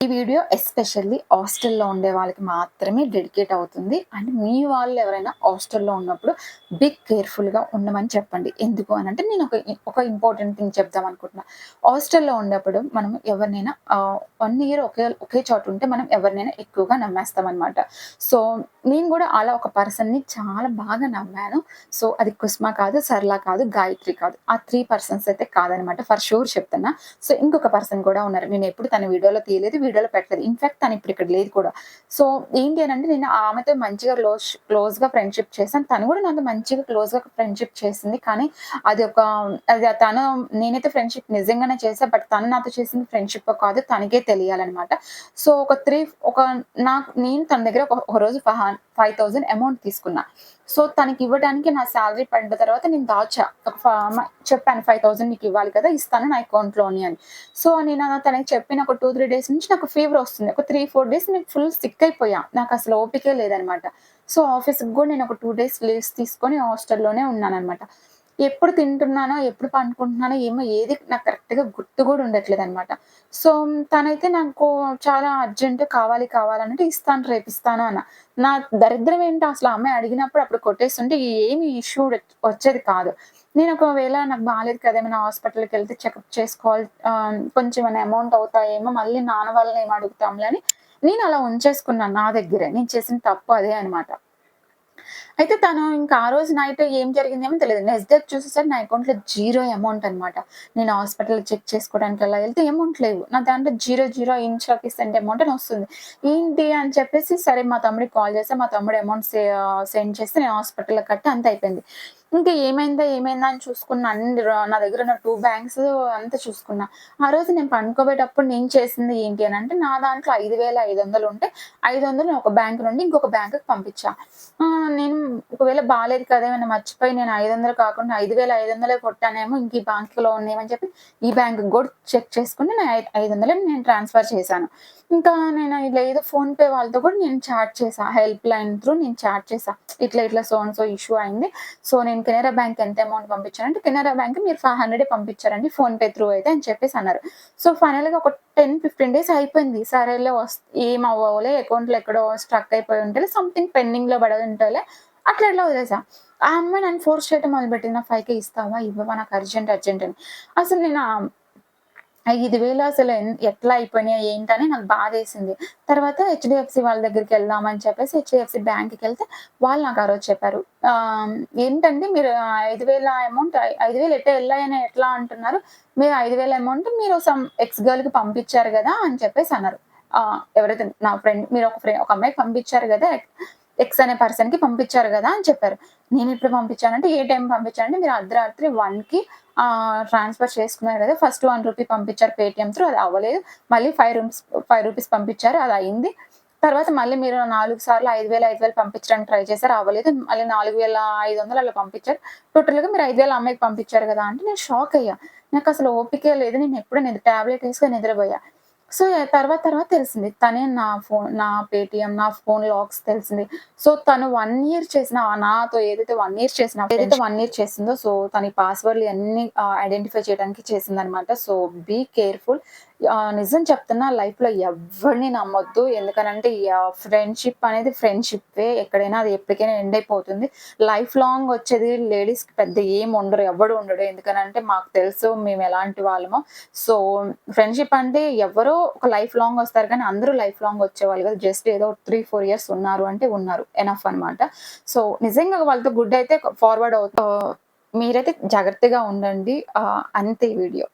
ఈ video especially హాస్టల్‌లో ఉండే వాళ్ళకి మాత్రమే డెడికేట్ అవుతుంది. అండ్ మీ వాళ్ళు ఎవరైనా హాస్టల్‌లో ఉన్నప్పుడు కేర్‌ఫుల్‌గా ఉండమని చెప్పండి. ఎందుకు అనంటే నేను ఒక ఇంపార్టెంట్ థింగ్ చెప్దాం అనుకుంటున్నా. హాస్టల్‌లో ఉన్నప్పుడు మనం ఎవరినైనా 1 ఇయర్ ఒకే చోట ఉంటే మనం ఎవరినైనా ఎక్కువగా నమ్మేస్తామనమాట. సో, నేను గూడా అలా ఒక పర్సన్‌ని చాలా బాగా నమ్మాను. సో, అది కుస్మా కాదు, సరళ కాదు, గాయత్రి కాదు. ఆ 3 పర్సన్స్ అయితే కాదనమాట. ఫర్ షూర్ చెప్తున్నా. సో, ఇంకొక పర్సన్ కూడా ఉన్నారు. నేనెప్పుడు తన వీడియోలో తీయలేదు, వీడియోలో పెట్టలేదు. ఇన్‌ఫాక్ట్ తను ఇప్పుడు ఇక్కడ లేదు కూడా. సో, ఏంటి అనంటే నేను ఆమెతో మంచిగా క్లోజ్‌గా ఫ్రెండ్‌షిప్ చేశాను. తను కూడా నాతో మంచిగా క్లోజ్‌గా ఫ్రెండ్‌షిప్ చేసింది. కానీ అది ఒక అది తను నేనైతే ఫ్రెండ్‌షిప్ నిజంగానే చేశా. బట్ తను నాతో చేసింది ఫ్రెండ్‌షిప్పో కాదో తనకే తెలియాలనమాట. సో, ఒక నేను తన దగ్గర ఒక రోజు 5,000 అమౌంట్ తీసుకున్నా. సో, తనకివ్వడానికి నా సాలరీ పడ్డ తర్వాత నేను దాచా. చెప్పాను 5,000 నీకివ్వాలి కదా! ఇస్తాను నా అకౌంట్‌లోని అని. సో, నేను తనకి చెప్పిన ఒక 2, 3 డేస్ నుంచి నాకు ఫీవర్ వస్తుంది. ఒక 3, 4 డేస్ నేను ఫుల్ సిక్ అయిపోయా. నాకసలు ఓపికే లేదనమాట. సో, ఆఫీస్‌కి గూడా నేను ఒక 2 డేస్ లీవ్స్ తీసుకొని హాస్టల్‌లోనే ఉన్నాననమాట. ఎప్పుడు తింటున్నానో, ఎప్పుడు పండుకుంటున్నానో ఏమో ఏది నాకు కరెక్ట్‌గా గుర్తు గూడా ఉండట్లేదనమాట. సో, తనైతే నాకు చాలా అర్జెంట్ కావాలనంటే ఇస్తాను రేపిస్తాను అన్న. నా దరిద్రం ఏంటో అసలు ఆ అమ్మాయి అడిగినప్పుడు అప్పుడు కొట్టేస్తుంటే ఏమి ఇష్యూ వచ్చేది కాదు. నేను ఒకవేళ నాకు బాలేదు కదా! ఏమైనా హాస్పిటల్‌కెళ్తే చెకప్ చేసుకోవాలి కొంచెం ఏమైనా అమౌంట్ అవుతాయేమో మళ్ళీ నాన్న వాళ్ళని ఏమి అడుగుతాంలే అని నేను అలా ఉంచేసుకున్నాను నా దగ్గరే. నేను చేసిన తప్పు అదే అనమాట. అయితే తను ఇంకా ఆ రోజు నైట్ ఏం జరిగిందేమో తెలీదు. నెక్స్ట్ డే చూసేసరికి నా అకౌంట్‌లో జీరో అమౌంట్ అనమాట. నేను హాస్పిటల్‌లో చెక్ చేసుకోవడానికి అలా ఎళ్తే అమౌంట్ లేవు. నా దాంట్లో జీరో జీరో ఇన్‌షాకి సెండ్ అమౌంట్ అని వస్తుంది. ఏంటి అని చెప్పేసి సరే మా తమ్ముడికి కాల్ చేస్తే మా తమ్ముడు అమౌంట్ సెండ్ చేస్తే నేను హాస్పిటల్‌లో కట్టి అంతా అయిపోయింది. ఇంకా ఏమైందా అని చూసుకున్న నా దగ్గర ఉన్న 2 బ్యాంక్స్ అంతా చూసుకున్నా. ఆ రోజు నేను పనుకోబోయేటప్పుడు నేను చేసింది ఏంటి అనంటే నా దాంట్లో 5,500 ఉంటే 500 ఒక బ్యాంక్ నుండి ఇంకొక బ్యాంక్‌కి పంపించా. నేను ఒకవేళ బాలేదు కదా! ఏమైనా మర్చిపోయి నేను 500 కాకుండా 5,500 కొట్టానేమో ఇంక ఈ బ్యాంక్‌లో ఉన్నాయేమని చెప్పి ఈ బ్యాంక్‌కి గూడా చెక్ చేసుకొని నేను 500 నేను ట్రాన్స్‌ఫర్ చేశాను. ఇంకా నేను ఇలా ఏదో ఫోన్‌పే వాళ్ళతో కూడా నేను చాట్ చేశా. హెల్ప్ లైన్ త్రూ నేను చాట్ చేశా. ఇట్లా సో అండ్ సో ఇష్యూ అయింది. సో నేను కెనరా బ్యాంక్ ఎంత అమౌంట్ పంపించానంటే కెనరా బ్యాంక్ మీరు 500 పంపించారండి ఫోన్‌పే త్రూ అయితే అని చెప్పేసి అన్నారు. సో ఫైనల్‌గా ఒక 10, 15 డేస్ అయిపోయింది. సరేలే ఏం అవ్వవులే అకౌంట్‌లో ఎక్కడో స్ట్రక్ అయిపోయి ఉంటది. సంథింగ్ పెండింగ్‌లో పడి ఉంటదిలే అట్లా ఇట్లా వదిలేసా. ఆ అమ్మాయి నన్ను ఫోర్స్ చేయడం మొదలుపెట్టింది. నాకు 5,000 ఇస్తావా? ఇవ్వవా? నాకు అర్జెంట్ అని. అసలు నేను 5,000 అసలు ఎట్లా అయిపోయినాయి ఏంటని నాకు బాధేసింది. తర్వాత హెచ్‌డీఎఫ్‌సీ వాళ్ళ దగ్గరికెళ్దామని చెప్పేసి హెచ్‌డీఎఫ్‌సీ బ్యాంక్‌కెళ్తే వాళ్ళు నాకు ఆ రోజు చెప్పారు. ఏంటంటే మీరు 5,000 అమౌంట్ 5,000 ఎళ్ళాయని ఎట్లా అంటున్నారు? మీరు 5,000 అమౌంట్ మీరు ఎక్స్ గర్ల్‌కి పంపించారు గదా! అని చెప్పేసి అన్నారు. ఎవరైతే నా ఫ్రెండ్ మీరు ఒక అమ్మాయికి పంపించారు గదా! ఎక్స్ అనే పర్సన్‌కి పంపించారు గదా! అని చెప్పారు. నేనెప్పుడు పంపించానంటే ఏ టైం పంపించానంటే మీరు అర్ధరాత్రి 1కి ట్రాన్స్‌ఫర్ చేసుకున్నారు గదా! ఫస్ట్ రూ. 1 పంపించారు పేటీఎం త్రూ అది అవ్వలేదు. మళ్ళీ రూ. 5 పంపించారు అదయింది. తర్వాత మళ్ళీ మీరు 4 సార్లు 5,000 పంపించడానికి ట్రై చేసారు అవ్వలేదు. మళ్ళీ 4,500 అలా పంపించారు. టోటల్‌గా మీరు 5,000 అమ్మాయికి పంపించారు గదా! అంటే నేను షాక్ అయ్యా. నాకసలు ఓపికే లేదు. నేను ఎప్పుడో టాబ్లెట్ ఏసుకొని నిద్రపోయా. సో, తర్వాత తెలిసింది. తనే నా పేటీఎం, నా ఫోన్ లాక్స్ తెలిసింది. సో, తను 1 ఇయర్ చేసిన నాతో ఏదైతే 1 ఇయర్ చేసిన ఏదైతే 1 ఇయర్ చేసిందో సో, తన ఈ పాస్వర్డ్‌లు ఇయన్నీ ఐడెంటిఫై చేయడానికి చేసిందనమాట. So, be careful. నిజం చెప్తున్నా లైఫ్‌లో ఎవ్వరిని నమ్మొద్దు. ఎందుకనంటే ఫ్రెండ్‌షిప్ అనేది ఫ్రెండ్‌షిప్పే. ఎక్కడైనా అది ఎప్పటికైనా ఎండ్ అయిపోతుంది. లైఫ్ లాంగ్ వచ్చేది లేడీస్‌కి పెద్ద ఏమి ఉండరు. ఎవ్వడు ఉండడు. ఎందుకనంటే మాకు తెలుసు మేము ఎలాంటి వాళ్ళమో. సో, ఫ్రెండ్‌షిప్ అంటే ఎవరో ఒక లైఫ్ లాంగ్ వస్తారు కానీ అందరూ లైఫ్ లాంగ్ వచ్చేవాళ్ళు కాదు. జస్ట్ ఏదో 3, 4 ఇయర్స్ ఉన్నారు అంటే ఉన్నారు. ఎనఫ్ అనమాట. సో, నిజంగా వాళ్ళతో గుడ్ అయితే ఫార్వర్డ్ మీరైతే జాగ్రత్తగా ఉండండి. అంతే వీడియో.